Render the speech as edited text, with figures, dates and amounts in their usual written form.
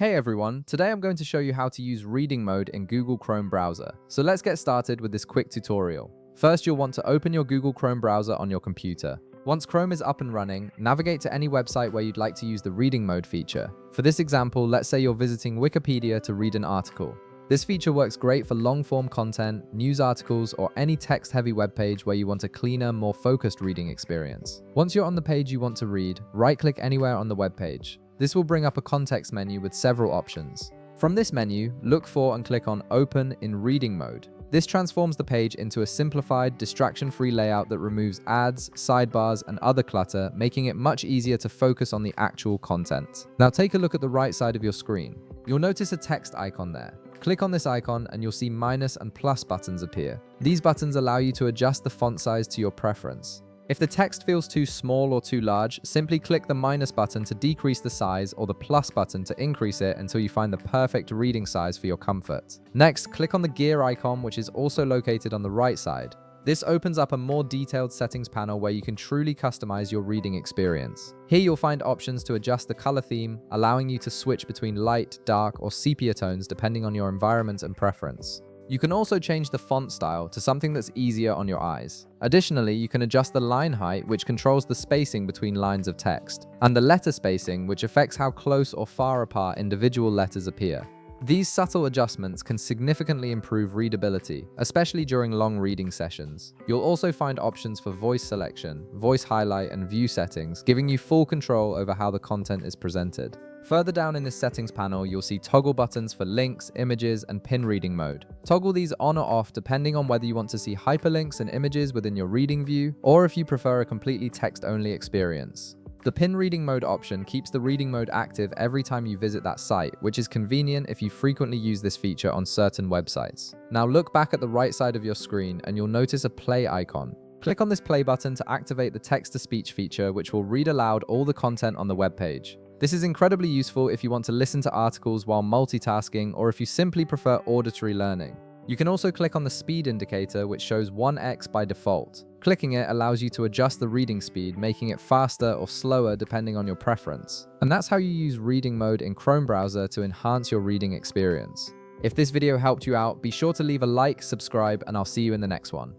Hey everyone, today I'm going to show you how to use reading mode in Google Chrome browser. So let's get started with this quick tutorial. First, you'll want to open your Google Chrome browser on your computer. Once Chrome is up and running, navigate to any website where you'd like to use the reading mode feature. For this example, let's say you're visiting Wikipedia to read an article. This feature works great for long-form content, news articles, or any text-heavy web page where you want a cleaner, more focused reading experience. Once you're on the page you want to read, right-click anywhere on the web page. This will bring up a context menu with several options. From this menu, look for and click on Open in Reading Mode. This transforms the page into a simplified, distraction-free layout that removes ads, sidebars, and other clutter, making it much easier to focus on the actual content. Now take a look at the right side of your screen. You'll notice a text icon there. Click on this icon and you'll see minus and plus buttons appear. These buttons allow you to adjust the font size to your preference. If the text feels too small or too large, simply click the minus button to decrease the size or the plus button to increase it until you find the perfect reading size for your comfort. Next, click on the gear icon, which is also located on the right side. This opens up a more detailed settings panel where you can truly customize your reading experience. Here you'll find options to adjust the color theme, allowing you to switch between light, dark, or sepia tones depending on your environment and preference. You can also change the font style to something that's easier on your eyes. Additionally, you can adjust the line height, which controls the spacing between lines of text, and the letter spacing, which affects how close or far apart individual letters appear. These subtle adjustments can significantly improve readability, especially during long reading sessions. You'll also find options for voice selection, voice highlight, and view settings, giving you full control over how the content is presented. Further down in this settings panel, you'll see toggle buttons for links, images, and pin reading mode. Toggle these on or off depending on whether you want to see hyperlinks and images within your reading view, or if you prefer a completely text-only experience. The pin reading mode option keeps the reading mode active every time you visit that site, which is convenient if you frequently use this feature on certain websites. Now look back at the right side of your screen and you'll notice a play icon. Click on this play button to activate the text-to-speech feature, which will read aloud all the content on the web page. This is incredibly useful if you want to listen to articles while multitasking or if you simply prefer auditory learning. You can also click on the speed indicator, which shows 1x by default. Clicking it allows you to adjust the reading speed, making it faster or slower depending on your preference. And that's how you use reading mode in Chrome browser to enhance your reading experience. If this video helped you out, be sure to leave a like, subscribe, and I'll see you in the next one.